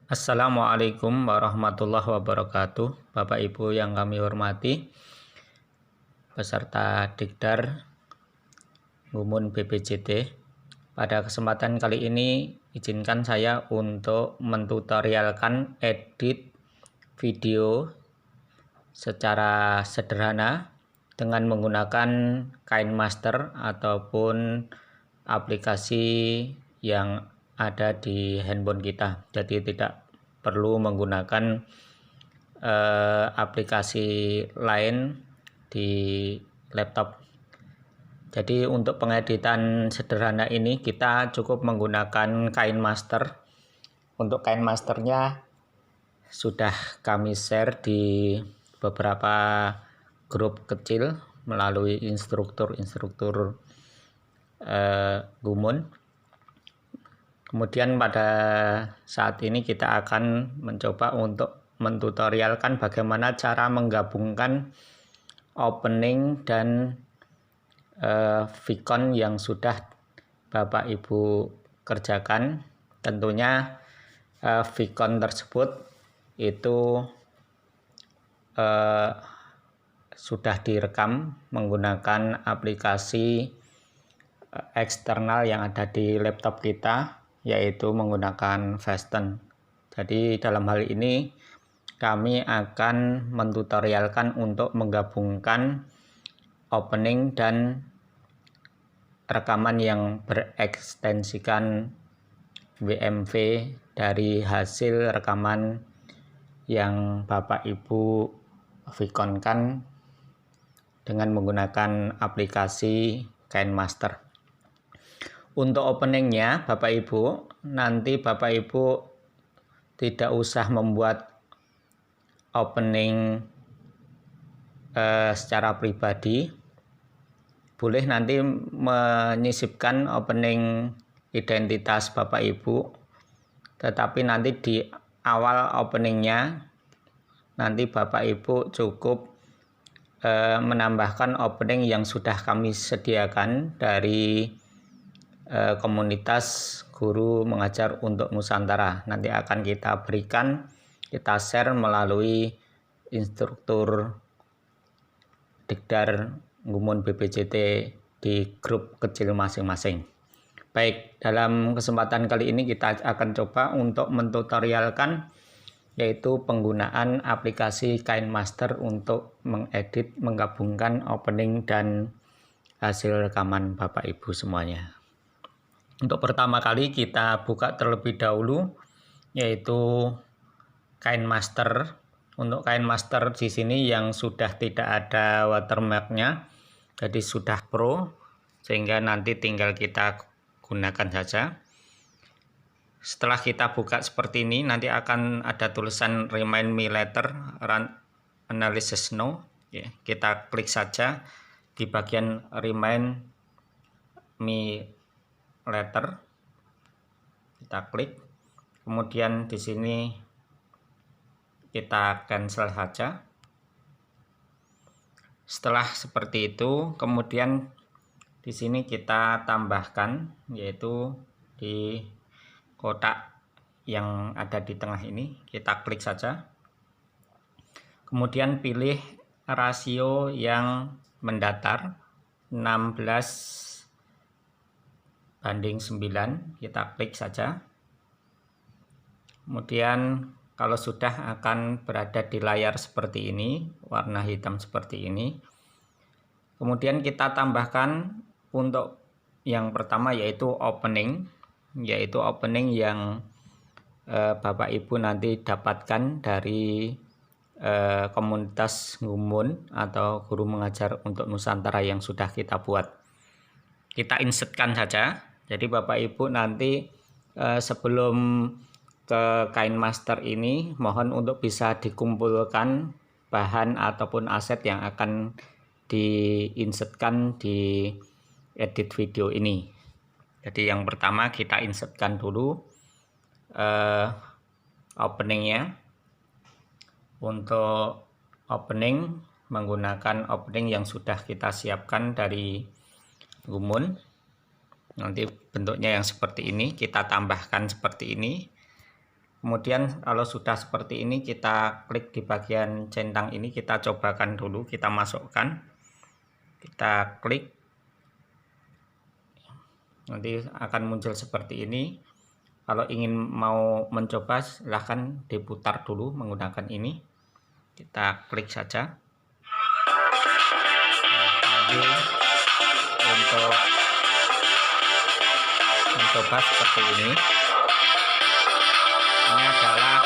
Assalamualaikum warahmatullahi wabarakatuh. Bapak Ibu yang kami hormati, peserta Dikdar Gumun BPJT. Pada kesempatan kali ini izinkan saya untuk mentutorialkan edit video secara sederhana dengan menggunakan KineMaster ataupun aplikasi yang ada di handphone kita. Jadi tidak perlu menggunakan aplikasi lain di laptop. Jadi untuk pengeditan sederhana ini kita cukup menggunakan KineMaster. Untuk KineMasternya sudah kami share di beberapa grup kecil melalui instruktur Gumun. Kemudian pada saat ini kita akan mencoba untuk mentutorialkan bagaimana cara menggabungkan opening dan vicon yang sudah Bapak Ibu kerjakan. Tentunya vicon tersebut itu sudah direkam menggunakan aplikasi eksternal yang ada di laptop kita, yaitu menggunakan Fasten. Jadi dalam hal ini kami akan mentutorialkan untuk menggabungkan opening dan rekaman yang berekstensikan WMV dari hasil rekaman yang Bapak Ibu viconkan dengan menggunakan aplikasi KineMaster. Untuk openingnya Bapak Ibu, nanti Bapak Ibu tidak usah membuat opening secara pribadi. Boleh nanti menyisipkan opening identitas Bapak Ibu, tetapi nanti di awal openingnya nanti Bapak Ibu cukup menambahkan opening yang sudah kami sediakan dari komunitas guru mengajar untuk Nusantara. Nanti akan kita berikan, kita share melalui instruktur Dikdar Gumun BPJT di grup kecil masing-masing. Baik, dalam kesempatan kali ini kita akan coba untuk mentutorialkan yaitu penggunaan aplikasi KineMaster untuk mengedit, menggabungkan opening dan hasil rekaman Bapak Ibu semuanya. Untuk pertama kali kita buka terlebih dahulu yaitu KineMaster. Untuk KineMaster di sini yang sudah tidak ada watermarknya, jadi sudah pro, sehingga nanti tinggal kita gunakan saja. Setelah kita buka seperti ini, nanti akan ada tulisan Remind Me Later, Run Analysis Now. Ya, kita klik saja di bagian Remind Me Later, kita klik, kemudian di sini kita cancel saja. Setelah seperti itu, kemudian di sini kita tambahkan yaitu di kotak yang ada di tengah ini, kita klik saja, kemudian pilih rasio yang mendatar 16:9, kita klik saja. Kemudian kalau sudah akan berada di layar seperti ini, warna hitam seperti ini. Kemudian kita tambahkan untuk yang pertama yaitu opening yang Bapak Ibu nanti dapatkan dari komunitas Gumun atau guru mengajar untuk Nusantara yang sudah kita buat. Kita insertkan saja. Jadi Bapak Ibu nanti sebelum ke KineMaster ini mohon untuk bisa dikumpulkan bahan ataupun aset yang akan diinsertkan di edit video ini. Jadi yang pertama kita insertkan dulu openingnya. Untuk opening menggunakan opening yang sudah kita siapkan dari Gumun. Nanti bentuknya yang seperti ini, kita tambahkan seperti ini. Kemudian kalau sudah seperti ini, kita klik di bagian centang ini, kita cobakan dulu, kita masukkan, kita klik, nanti akan muncul seperti ini. Kalau ingin mau mencoba, silahkan diputar dulu menggunakan ini, kita klik saja. Nanti untuk mencoba seperti ini adalah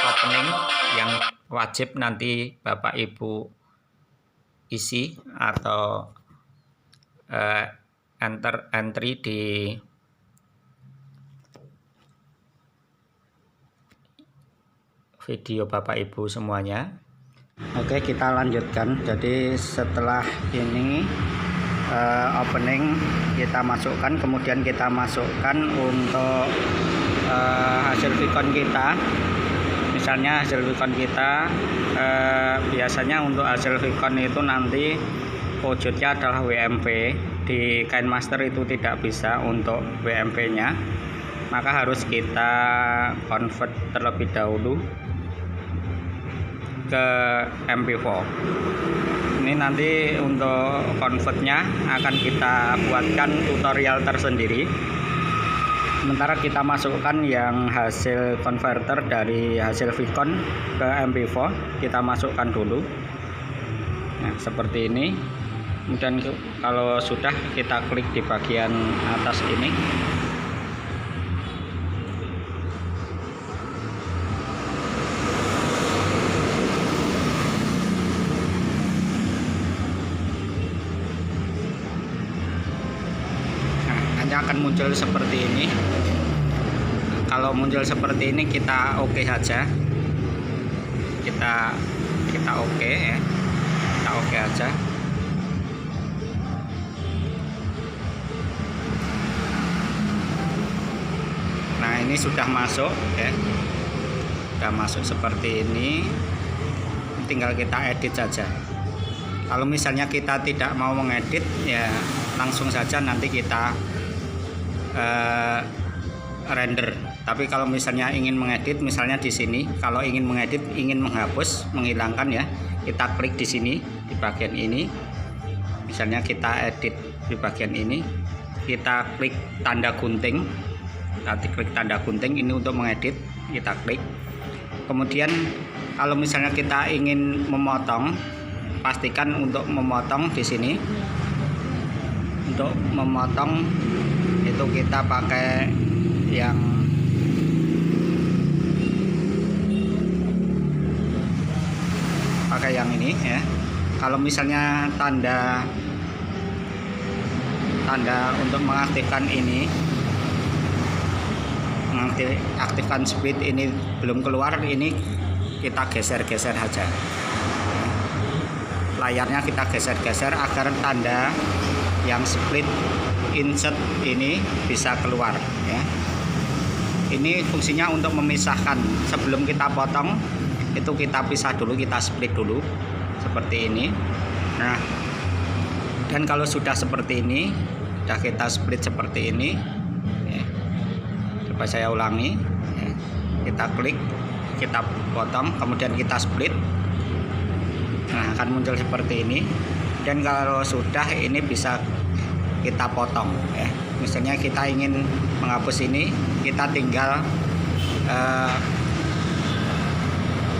opening yang wajib nanti Bapak Ibu isi atau entry di video Bapak Ibu semuanya. Oke, kita lanjutkan. Jadi setelah ini opening kita masukkan, kemudian kita masukkan untuk hasil Vicon kita. Misalnya hasil Vicon kita biasanya untuk hasil Vicon itu nanti wujudnya adalah WMP. Di KineMaster itu tidak bisa untuk WMP nya, maka harus kita convert terlebih dahulu ke MP4. Ini nanti untuk convertnya akan kita buatkan tutorial tersendiri. Sementara kita masukkan yang hasil converter dari hasil Vicon ke MP4, kita masukkan dulu. Nah, seperti ini. Kemudian kalau sudah, kita klik di bagian atas ini. Akan muncul seperti ini. Kalau muncul seperti ini, kita oke saja, kita oke ya, kita oke aja. Nah, ini sudah masuk ya, sudah masuk seperti ini, tinggal kita edit saja. Kalau misalnya kita tidak mau mengedit, ya langsung saja nanti kita render. Tapi kalau misalnya ingin mengedit, misalnya di sini, kalau ingin mengedit, ingin menghapus, menghilangkan ya, kita klik di sini di bagian ini. Misalnya kita edit di bagian ini, kita klik tanda gunting. Nanti klik tanda gunting ini untuk mengedit, kita klik. Kemudian kalau misalnya kita ingin memotong, pastikan untuk memotong di sini. Untuk memotong itu kita pakai yang ini ya. Kalau misalnya tanda untuk mengaktifkan ini, mengaktifkan speed ini belum keluar, ini kita geser-geser saja. Layarnya kita geser-geser agar tanda yang split insert ini bisa keluar ya. Ini fungsinya untuk memisahkan. Sebelum kita potong itu kita pisah dulu, kita split dulu seperti ini. Nah, dan kalau sudah seperti ini, sudah kita split seperti ini ya. Coba saya ulangi ya. Kita klik, kita potong, kemudian kita split. Nah, akan muncul seperti ini. Dan kalau sudah, ini bisa kita potong ya. Misalnya kita ingin menghapus ini, kita tinggal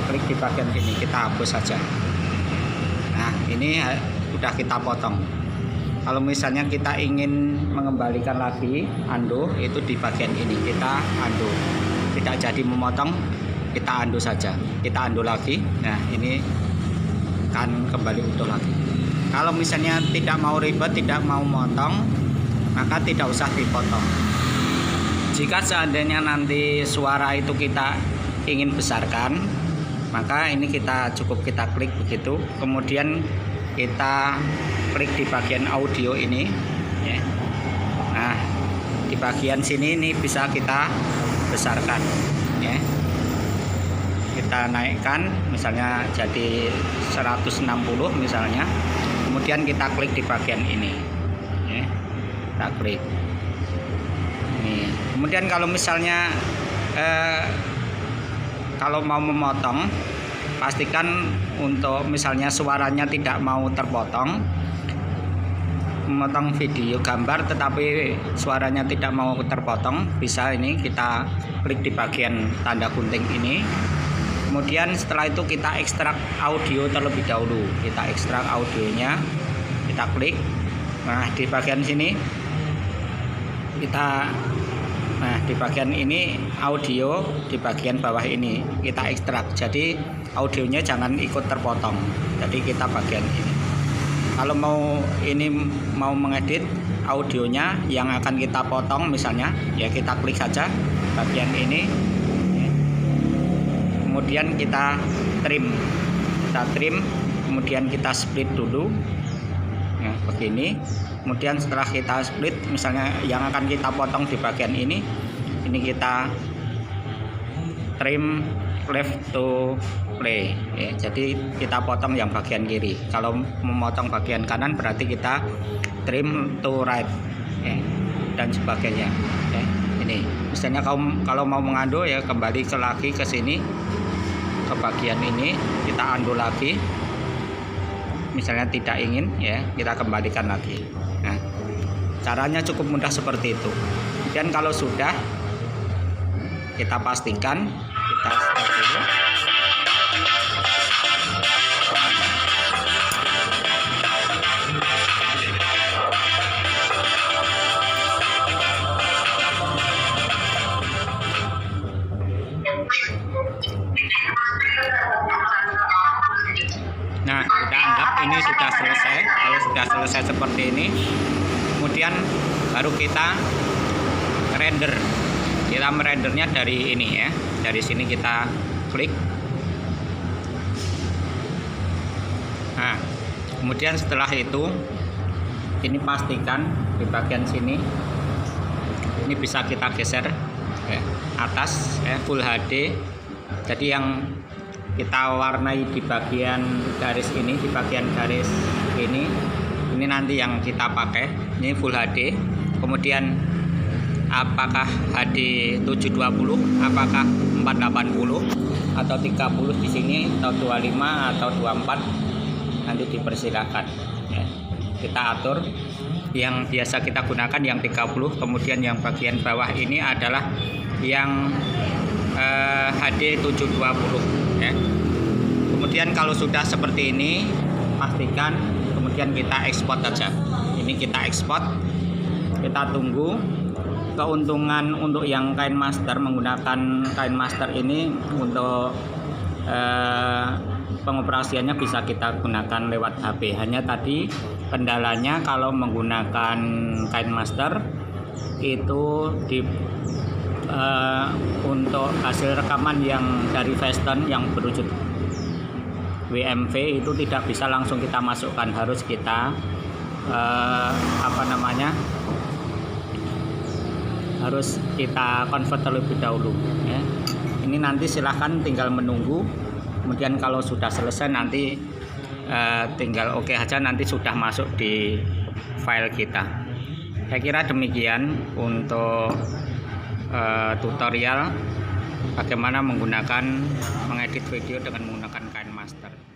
klik di bagian sini, kita hapus saja. Nah, ini sudah kita potong. Kalau misalnya kita ingin mengembalikan lagi, undo, itu di bagian ini, kita undo. Tidak jadi memotong, kita undo saja, kita undo lagi. Nah, ini kan kembali utuh lagi. Kalau misalnya tidak mau ribet, tidak mau motong, maka tidak usah dipotong. Jika seandainya nanti suara itu kita ingin besarkan, maka ini cukup kita klik begitu, kemudian kita klik di bagian audio ini ya. Nah, di bagian sini ini bisa kita besarkan ya. Kita naikkan misalnya jadi 160 misalnya. Kemudian kita klik di bagian ini ya. Kita klik ini. Kemudian kalau misalnya kalau mau memotong, pastikan untuk misalnya suaranya tidak mau terpotong, memotong video gambar tetapi suaranya tidak mau terpotong, bisa ini kita klik di bagian tanda gunting ini. Kemudian setelah itu kita ekstrak audio terlebih dahulu. Kita ekstrak audionya, kita klik. Nah, di bagian sini di bagian ini audio, di bagian bawah ini kita ekstrak. Jadi audionya jangan ikut terpotong. Jadi kita bagian ini. Kalau mau mengedit audionya yang akan kita potong misalnya, ya kita klik saja bagian ini. Kemudian kita trim, kemudian kita split dulu, ya, begini. Kemudian setelah kita split, misalnya yang akan kita potong di bagian ini kita trim left to play, ya. Jadi kita potong yang bagian kiri. Kalau memotong bagian kanan berarti kita trim to right, ya, dan sebagainya. Ya. Ini, misalnya kalau mau mengando ya kembali lagi ke sini. Ke bagian ini kita undo lagi, misalnya tidak ingin, ya kita kembalikan lagi. Nah, caranya cukup mudah seperti itu. Dan kalau sudah, kita pastikan kita stop dulu. Nah, kita anggap ini sudah selesai. Kalau sudah selesai seperti ini, kemudian baru kita render. Kita merendernya dari ini, ya. Dari sini kita klik. Nah, kemudian setelah itu, ini pastikan di bagian sini, ini bisa kita geser, ya, atas, ya, Full HD. Jadi yang kita warnai di bagian garis ini, di bagian garis ini nanti yang kita pakai. Ini Full HD. Kemudian apakah HD 720, apakah 480 atau 30 di sini, atau 25 atau 24, nanti dipersilakan, ya. Kita atur. Yang biasa kita gunakan yang 30. Kemudian yang bagian bawah ini adalah yang HD 720, ya. Kemudian kalau sudah seperti ini, pastikan kemudian kita ekspor saja. Ini kita ekspor, kita tunggu. Keuntungan untuk yang KineMaster, menggunakan KineMaster ini untuk pengoperasiannya bisa kita gunakan lewat HP. Hanya tadi kendalanya kalau menggunakan KineMaster itu untuk hasil rekaman yang dari Western yang berwujud WMV itu tidak bisa langsung kita masukkan, harus kita harus kita convert terlebih dahulu, ya. Ini nanti silahkan tinggal menunggu. Kemudian kalau sudah selesai nanti tinggal oke aja, nanti sudah masuk di file kita. Saya kira demikian untuk tutorial bagaimana mengedit video dengan menggunakan KineMaster.